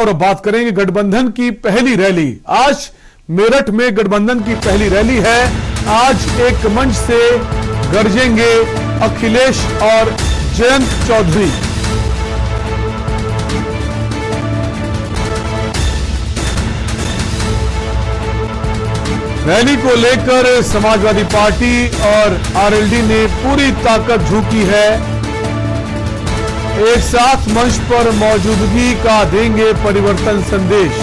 और बात करेंगे गठबंधन की पहली रैली। आज मेरठ में गठबंधन की पहली रैली है। आज एक मंच से गरजेंगे अखिलेश और जयंत चौधरी। रैली को लेकर समाजवादी पार्टी और आरएलडी ने पूरी ताकत झोंकी है। एक साथ मंच पर मौजूदगी का देंगे परिवर्तन संदेश।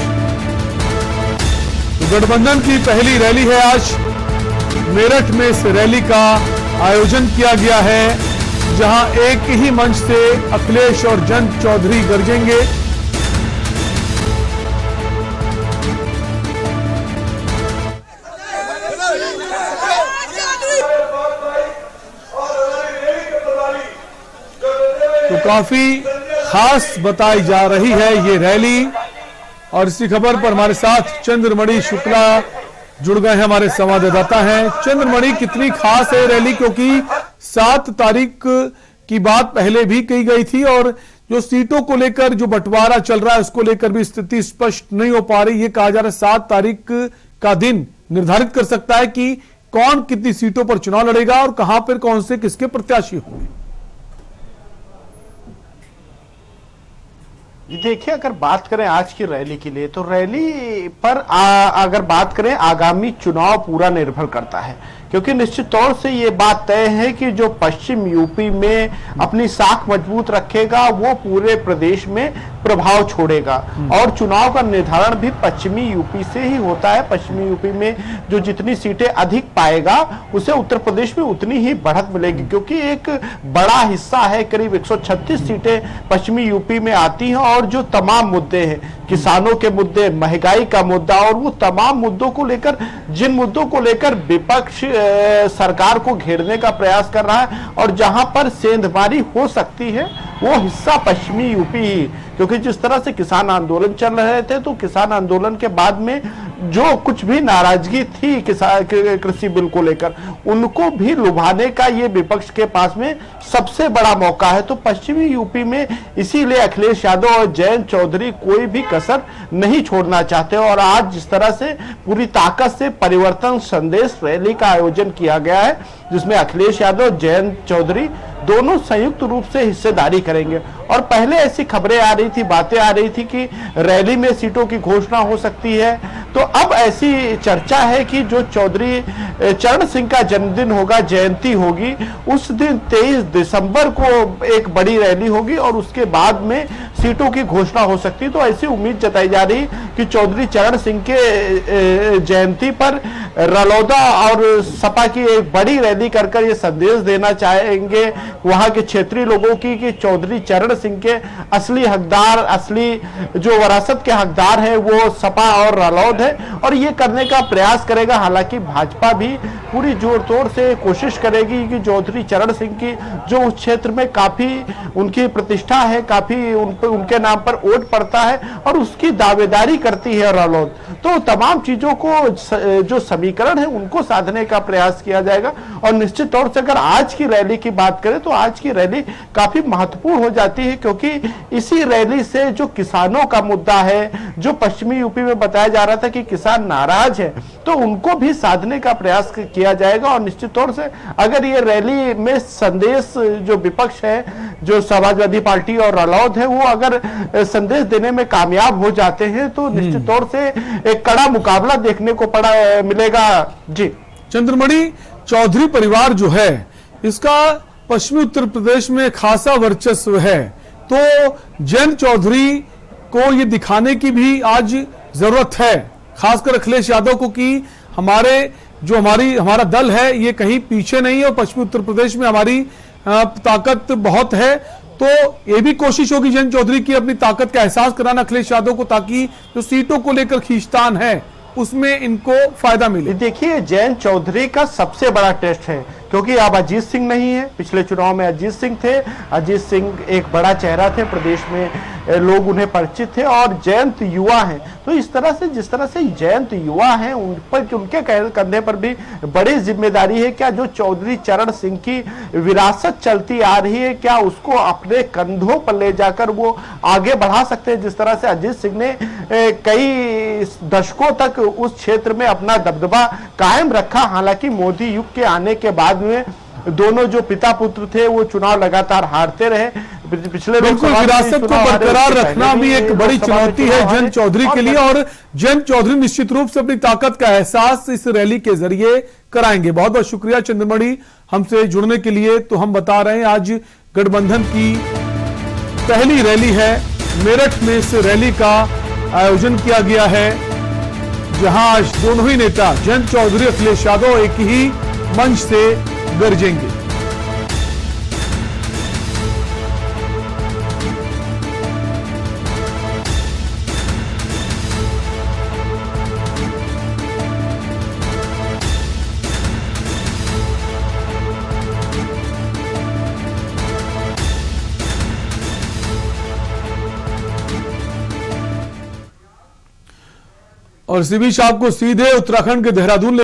तो गठबंधन की पहली रैली है। आज मेरठ में इस रैली का आयोजन किया गया है, जहां एक ही मंच से अखिलेश और जयंत चौधरी गरजेंगे। तो काफी खास बताई जा रही है ये रैली। और इसी खबर पर हमारे साथ चंद्रमणि शुक्ला जुड़ गए हैं, हमारे संवाददाता हैं। चंद्रमणि, कितनी खास है रैली, क्योंकि 7 तारीख की बात पहले भी कही गई थी और जो सीटों को लेकर जो बंटवारा चल रहा है उसको लेकर भी स्थिति स्पष्ट नहीं हो पा रही। ये कहा जा रहा है 7 तारीख का दिन निर्धारित कर सकता है कि कौन कितनी सीटों पर चुनाव लड़ेगा और कहां पर कौन से किसके प्रत्याशी होंगे। देखिए, अगर बात करें आज की रैली के लिए, तो रैली पर अगर बात करें आगामी चुनाव पूरा निर्भर करता है, क्योंकि निश्चित तौर से ये बात तय है कि जो पश्चिम यूपी में अपनी साख मजबूत रखेगा वो पूरे प्रदेश में प्रभाव छोड़ेगा। और चुनाव का निर्धारण भी पश्चिमी यूपी से ही होता है। पश्चिमी यूपी में जो जितनी सीटें अधिक पाएगा उसे उत्तर प्रदेश में उतनी ही बढ़त मिलेगी, क्योंकि एक बड़ा हिस्सा है, करीब 136 सीटें पश्चिमी यूपी में आती हैं। और जो तमाम मुद्दे हैं, किसानों के मुद्दे, महंगाई का मुद्दा, और वो तमाम मुद्दों को लेकर, जिन मुद्दों को लेकर विपक्ष सरकार को घेरने का प्रयास कर रहा है और जहां पर सेंधमारी हो सकती है वो हिस्सा पश्चिमी यूपी ही। क्योंकि जिस तरह से किसान आंदोलन चल रहे थे, तो किसान आंदोलन के बाद में जो कुछ भी नाराजगी थी कृषि बिल को लेकर, उनको भी लुभाने का ये विपक्ष के पास में सबसे बड़ा मौका है। तो पश्चिमी यूपी में इसीलिए अखिलेश यादव और जयंत चौधरी कोई भी कसर नहीं छोड़ना चाहते। और आज जिस तरह से पूरी ताकत से परिवर्तन संदेश रैली का आयोजन किया गया है, जिसमें अखिलेश यादव, जयंत चौधरी दोनों संयुक्त रूप से हिस्सेदारी करेंगे। और पहले ऐसी खबरें आ रही थी, बातें आ रही थी कि रैली में सीटों की घोषणा हो सकती है। तो अब ऐसी चर्चा है कि जो चौधरी चरण सिंह का जन्मदिन होगा, जयंती होगी, उस दिन 23 दिसंबर को एक बड़ी रैली होगी और उसके बाद में सीटों की घोषणा हो सकती है। तो ऐसी उम्मीद जताई जा रही कि चौधरी चरण सिंह के जयंती पर रलौदा और सपा की एक बड़ी रैली कर ये संदेश देना चाहेंगे वहां के क्षेत्रीय लोगों की कि चौधरी चरण सिंह के असली हकदार, असली जो विरासत के हकदार है वो सपा और रालोद है। और ये करने का प्रयास करेगा। हालांकि भाजपा भी पूरी जोर तोड़ से कोशिश करेगी कि चौधरी चरण सिंह की जो उस क्षेत्र में काफी उनकी प्रतिष्ठा है, काफी उनके नाम पर वोट पड़ता है और उसकी दावेदारी करती है रालोद। तो तमाम चीजों को जो समीकरण है उनको साधने का प्रयास किया जाएगा। और निश्चित तौर से अगर आज की रैली की बात करें तो आज की रैली काफी महत्वपूर्ण हो जाती है, क्योंकि इसी रैली से जो किसानों का मुद्दा है, जो पश्चिमी यूपी में बताया जा रहा था कि किसान नाराज है, तो उनको भी साधने का प्रयास किया जाएगा। और निश्चित तौर से अगर ये रैली में संदेश जो विपक्ष है, जो समाजवादी पार्टी और रालोद है, वो अगर संदेश देने में कामयाब हो जाते हैं तो निश्चित तौर से एक कड़ा मुकाबला देखने को मिलेगा। जी चंद्रमणि, चौधरी परिवार जो है इसका पश्चिमी उत्तर प्रदेश में खासा वर्चस्व है, तो जयंत चौधरी को ये दिखाने की भी आज जरूरत है, खासकर अखिलेश यादव को, कि हमारा दल है ये कहीं पीछे नहीं है और पश्चिमी उत्तर प्रदेश में हमारी ताकत बहुत है। तो ये भी कोशिश होगी जयंत चौधरी की अपनी ताकत का एहसास कराना अखिलेश यादव को, ताकि जो सीटों को लेकर खींचतान है उसमें इनको फायदा मिले। देखिए, जयंत चौधरी का सबसे बड़ा टेस्ट है क्योंकि अब अजीत सिंह नहीं है। पिछले चुनाव में अजीत सिंह थे, अजीत सिंह एक बड़ा चेहरा थे, प्रदेश में लोग उन्हें परिचित थे, और जयंत युवा हैं। तो इस तरह से, जिस तरह से जयंत युवा हैं, उन पर, उनके कंधे पर भी बड़ी जिम्मेदारी है। क्या जो चौधरी चरण सिंह की विरासत चलती आ रही है, क्या उसको अपने कंधों पर ले जाकर वो आगे बढ़ा सकते हैं? जिस तरह से अजीत सिंह ने कई दशकों तक उस क्षेत्र में अपना दबदबा कायम रखा। हालांकि मोदी युग के आने के बाद में दोनों जो पिता पुत्र थे वो चुनाव लगातार हारते रहे। पिछले बिल्कुल, विरासत को बरकरार रखना भी एक बड़ी चुनौती है जयंत चौधरी के लिए, और जयंत चौधरी निश्चित रूप से अपनी ताकत का एहसास इस रैली के जरिए कराएंगे। बहुत बहुत शुक्रिया चंद्रमणि हमसे जुड़ने के लिए। तो हम बता रहे हैं आज गठबंधन की पहली रैली है, मेरठ में इस रैली का आयोजन किया गया है, जहां आज दोनों ही नेता जयंत चौधरी अखिलेश यादव एक ही मंच से गरजेंगे। और इसी बीच आपको सीधे उत्तराखंड के देहरादून